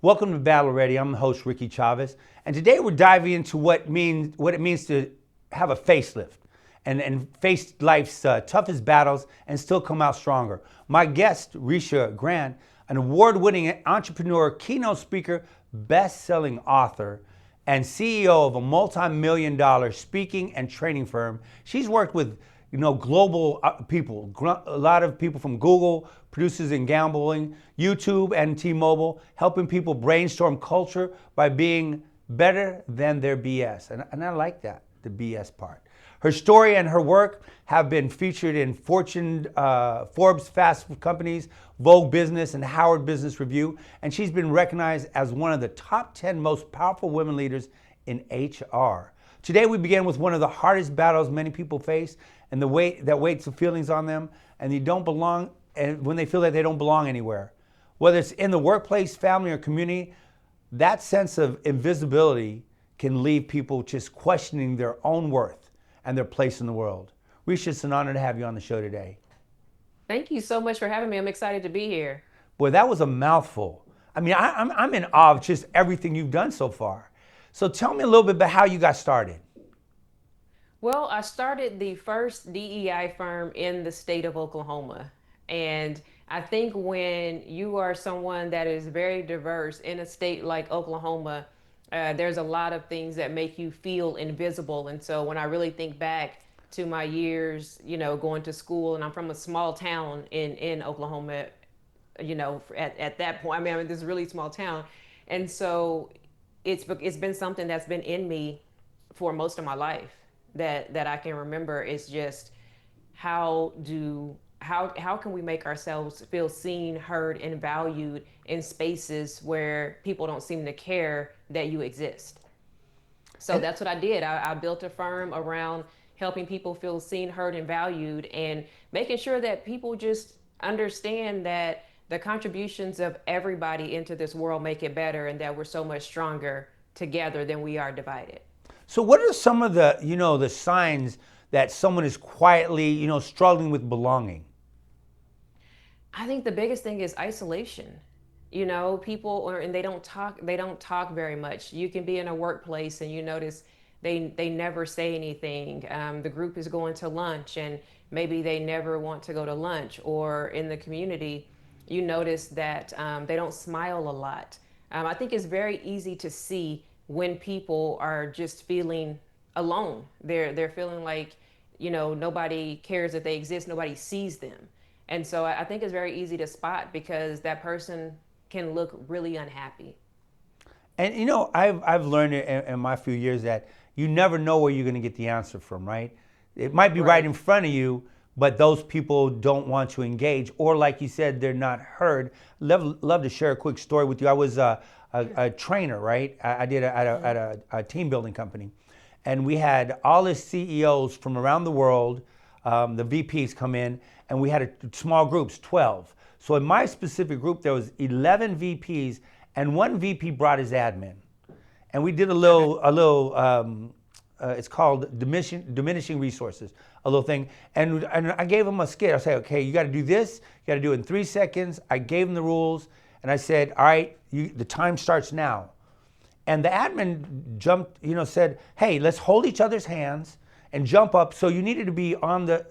Welcome to Val Verde. I'm the host, Rickey Chávez, and today we're diving into what it means to have a facelift and face life's toughest battles and still come out stronger. My guest, Risha Grant, an award-winning entrepreneur, keynote speaker, best-selling author, and CEO of a multi-million-dollar speaking and training firm. She's worked with global people, a lot of people from Google, producers in gambling, YouTube, and T-Mobile, helping people brainstorm culture by being better than their BS. And I like that, the BS part. Her story and her work have been featured in Forbes Fast Companies, Vogue Business, and Howard Business Review, and she's been recognized as one of the top 10 most powerful women leaders in HR. Today we begin with one of the hardest battles many people face, and the weight that weights the feelings on them, and and when they feel that they don't belong anywhere. Whether it's in the workplace, family, or community, that sense of invisibility can leave people just questioning their own worth and their place in the world. Risha, it's an honor to have you on the show today. Thank you so much for having me. I'm excited to be here. Boy, that was a mouthful. I mean, I'm in awe of just everything you've done so far. So tell me a little bit about how you got started. Well, I started the first DEI firm in the state of Oklahoma. And I think when you are someone that is very diverse in a state like Oklahoma, there's a lot of things that make you feel invisible. And so when I really think back to my years, going to school, and I'm from a small town in Oklahoma, at that point, I mean, this is a really small town. And so it's been something that's been in me for most of my life that I can remember. Is just how can we make ourselves feel seen, heard, and valued in spaces where people don't seem to care that you exist. So And that's what I did. I built a firm around helping people feel seen, heard, and valued, and making sure that people just understand that the contributions of everybody into this world make it better, and that we're so much stronger together than we are divided. so what are some of the signs that someone is quietly, struggling with belonging? I think the biggest thing is isolation. People and they don't talk very much. You can be in a workplace and you notice they never say anything. The group is going to lunch and maybe they never want to go to lunch. Or in the community, you notice that they don't smile a lot. I think it's very easy to see when people are just feeling alone. They're feeling like nobody cares that they exist, nobody sees them. And so I think it's very easy to spot because that person can look really unhappy. And I've learned in my few years that you never know where you're going to get the answer from, right? It might be right Right. in front of you, but those people don't want to engage, or like you said, they're not heard. Love to share a quick story with you. I was a trainer, right? I did at a team building company, and we had all the CEOs from around the world, the VPs come in, and we had small groups, 12. So in my specific group, there was 11 VPs, and one VP brought his admin, and we did Okay. it's called diminishing resources, a little thing. And I gave him a skit. I said, okay, you got to do this. You got to do it in 3 seconds. I gave him the rules, and I said, all right, the time starts now. And the admin jumped, said, hey, let's hold each other's hands and jump up. So you needed to be on the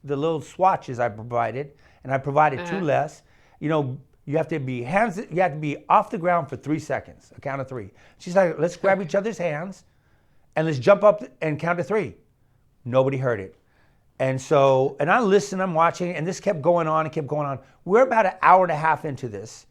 little swatches I provided, and I provided two Uh-huh. less. You have to be off the ground for 3 seconds, a count of three. She's like, let's grab each other's hands and let's jump up and count to three. Nobody heard it. And I listened, I'm watching, and this kept going on and kept going on. We're about an hour and a half into this,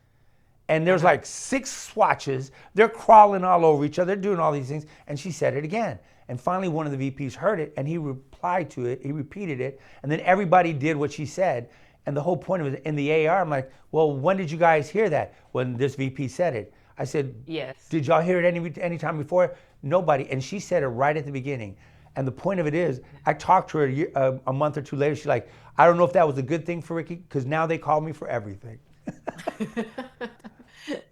and there's Uh-huh. like 6 swatches. They're crawling all over each other, they're doing all these things. And she said it again. And finally, one of the VPs heard it, and he replied to it, he repeated it, and then everybody did what she said. And the whole point of it in the AR, I'm like, well, when did you guys hear that? When this VP said it. I said, Yes. did y'all hear it any time before? Nobody. And she said it right at the beginning. And the point of it is, I talked to her a month or two later. She's like, I don't know if that was a good thing for Rickey, because now they call me for everything.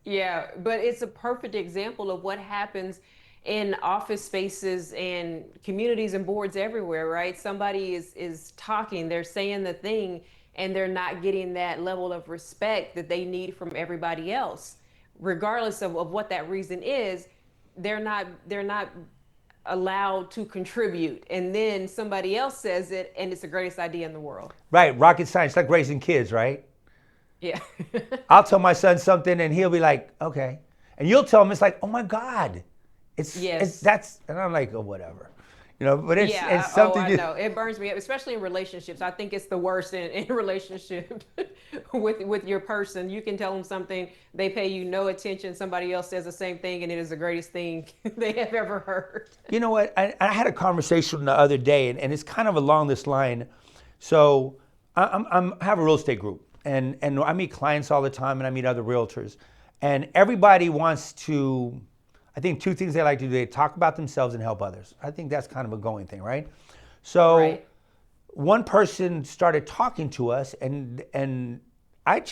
Yeah, but it's a perfect example of what happens in office spaces and communities and boards everywhere, right? Somebody is talking, they're saying the thing, and they're not getting that level of respect that they need from everybody else. regardless of what that reason is, they're not allowed to contribute. And then somebody else says it and it's the greatest idea in the world. Right, rocket science, like raising kids, right? Yeah. I'll tell my son something and he'll be like, okay. And you'll tell him, it's like, oh my God. It's Yes. that's, and I'm like, oh, whatever. You know, but it's Yeah, something I you, know. It burns me up, especially in relationships. I think it's the worst in relationship with your person. You can tell them something, they pay you no attention. Somebody else says the same thing, and it is the greatest thing they have ever heard. you know what? I had a conversation the other day, and it's kind of along this line. So I have a real estate group, and I meet clients all the time, and I meet other realtors, and everybody wants to. I think two things they like to do: they talk about themselves and help others. I think that's kind of a going thing, right? So Right. one person started talking to us, and I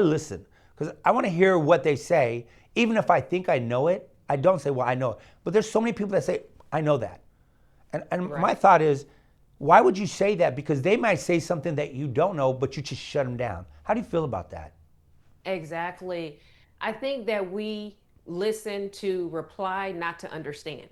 listen because I want to hear what they say, even if I think I know it. I don't say, well, I know it. But there's so many people that say, I know that. And my Right. thought is, why would you say that? Because they might say something that you don't know, but you just shut them down. How do you feel about that? Exactly. I think that we listen to reply, not to understand.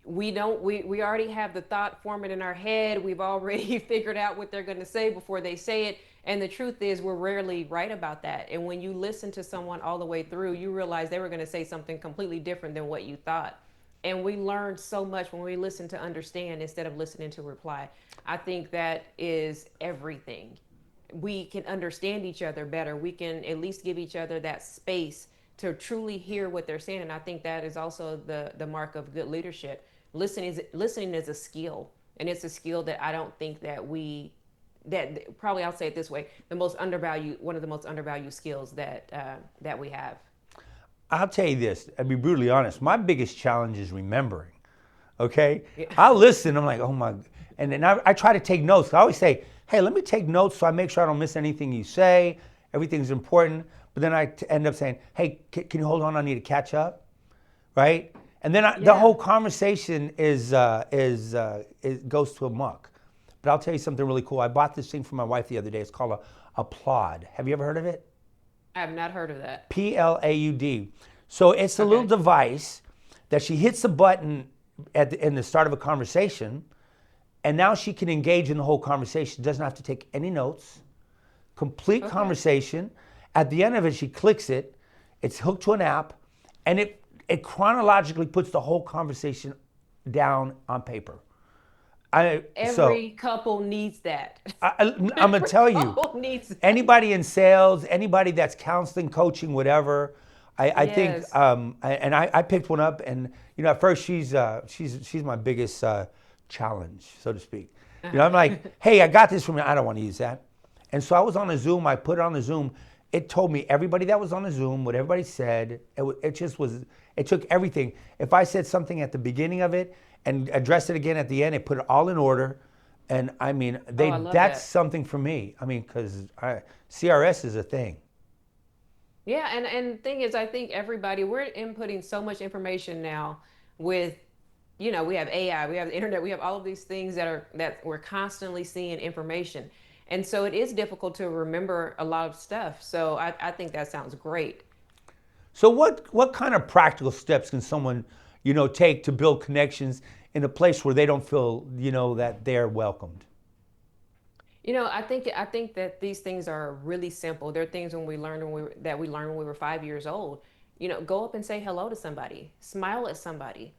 We already have the thought forming in our head. We've already figured out what they're going to say before they say it. And the truth is, we're rarely right about that. And when you listen to someone all the way through, you realize they were going to say something completely different than what you thought. And we learn so much when we listen to understand instead of listening to reply. I think that is everything. We can understand each other better. We can at least give each other that space to truly hear what they're saying. And I think that is also the mark of good leadership. Listening is a skill, and it's a skill that I don't think that probably, I'll say it this way, one of the most undervalued skills that we have. I'll tell you this, I'll be brutally honest. My biggest challenge is remembering. Okay? Yeah. I'll listen, I'm like, oh my, and then I try to take notes. I always say, hey, let me take notes so I make sure I don't miss anything you say. Everything's important. But then end up saying, hey, can you hold on? I need to catch up. Right? And then the Yeah. whole conversation it goes to a muck. But I'll tell you something really cool. I bought this thing for my wife the other day. It's called a Applaud. Have you ever heard of it? I have not heard of that. Plaud. So it's a little Okay. device that she hits a button in the start of a conversation, and now she can engage in the whole conversation. Doesn't have to take any notes. Complete Okay. conversation. At the end of it, she clicks it. It's hooked to an app, and it chronologically puts the whole conversation down on paper. So Every couple needs that. I'm gonna Every tell you, couple needs that. anybody in sales, anybody that's counseling, coaching, whatever. I think, Yes. I picked one up, and you know, at first she's my biggest challenge, so to speak. You know, I'm like, hey, I got this from you. I don't want to use that. And so I was on a Zoom. I put it on the Zoom. It told me everybody that was on the Zoom, what everybody said. It just was. It took everything. If I said something at the beginning of it and addressed it again at the end, it put it all in order. And I mean, I love that's that. something for me. I mean, because CRS is a thing. Yeah, and the thing is, I think everybody, we're inputting so much information now with, we have AI, we have the internet, we have all of these things that we're constantly seeing information. And so it is difficult to remember a lot of stuff. So I think that sounds great. So what kind of practical steps can someone, take to build connections in a place where they don't feel, that they're welcomed? I think that these things are really simple. They're things that we learned when we were 5 years old. Go up and say hello to somebody, smile at somebody.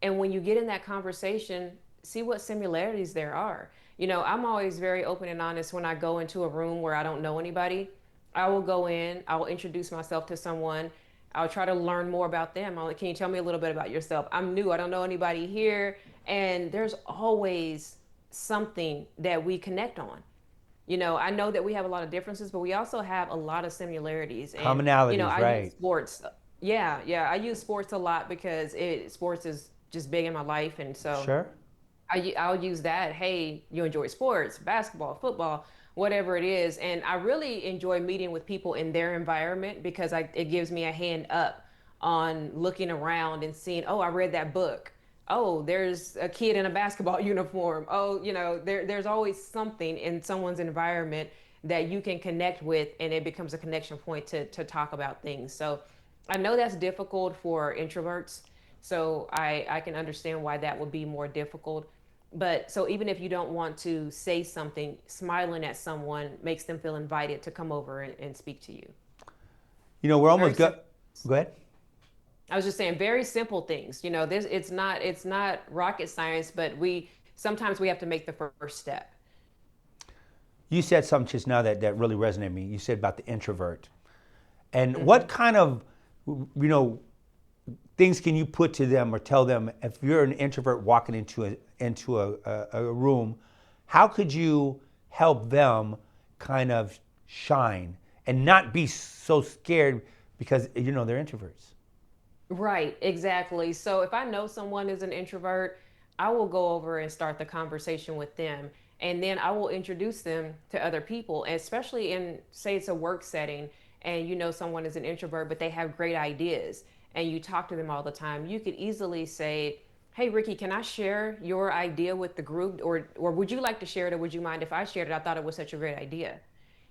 And when you get in that conversation, see what similarities there are. I'm always very open and honest when I go into a room where I don't know anybody. I will go in, I will introduce myself to someone. I'll try to learn more about them. Can you tell me a little bit about yourself? I'm new, I don't know anybody here. And there's always something that we connect on. I know that we have a lot of differences, but we also have a lot of similarities. And, Commonalities, I use right? sports. Yeah, yeah. I use sports a lot because sports is just big in my life. And so Sure. I'll use that. Hey, you enjoy sports, basketball, football, whatever it is. And I really enjoy meeting with people in their environment because it gives me a hand up on looking around and seeing, oh, I read that book. Oh, there's a kid in a basketball uniform. Oh, there's always something in someone's environment that you can connect with, and it becomes a connection point to talk about things. So I know that's difficult for introverts. So I can understand why that would be more difficult. But so even if you don't want to say something, smiling at someone makes them feel invited to come over and speak to you. You know, we're Very almost simple. go ahead. I was just saying very simple things. You know, this it's not rocket science, but we sometimes we have to make the first step. You said something just now that really resonated with me. You said about the introvert. And Hmm. what kind of, things can you put to them or tell them if you're an introvert walking into a room, how could you help them kind of shine and not be so scared because they're introverts? Right, exactly. So if I know someone is an introvert, I will go over and start the conversation with them. And then I will introduce them to other people, especially in, say, it's a work setting and you know someone is an introvert, but they have great ideas and you talk to them all the time. You could easily say, "Hey, Ricky, can I share your idea with the group? Or would you like to share it? Or would you mind if I shared it? I thought it was such a great idea."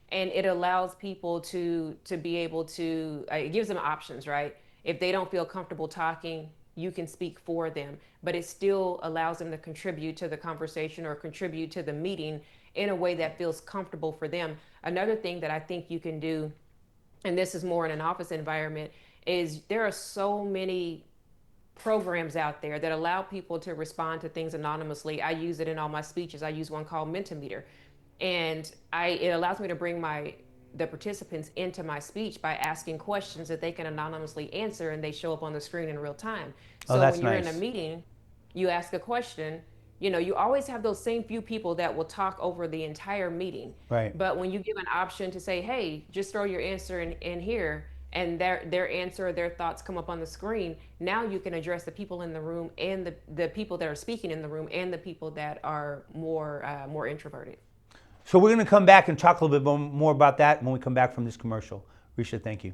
And it allows people to be able to it gives them options, right? If they don't feel comfortable talking, you can speak for them, but it still allows them to contribute to the conversation or contribute to the meeting in a way that feels comfortable for them. Another thing that I think you can do, and this is more in an office environment, is there are so many programs out there that allow people to respond to things anonymously. I use it in all my speeches. I use one called Mentimeter, and I it allows me to bring the participants into my speech by asking questions that they can anonymously answer, and they show up on the screen in real time. Oh, So that's when you're in a nice. meeting, you ask a question. You know, you always have those same few people that will talk over the entire meeting. Right. But when you give an option to say, "Hey, just throw your answer in here," and their answer or their thoughts come up on the screen, now you can address the people in the room and the people that are speaking in the room and the people that are more introverted. So we're going to come back and talk a little bit more about that when we come back from this commercial. Risha, thank you.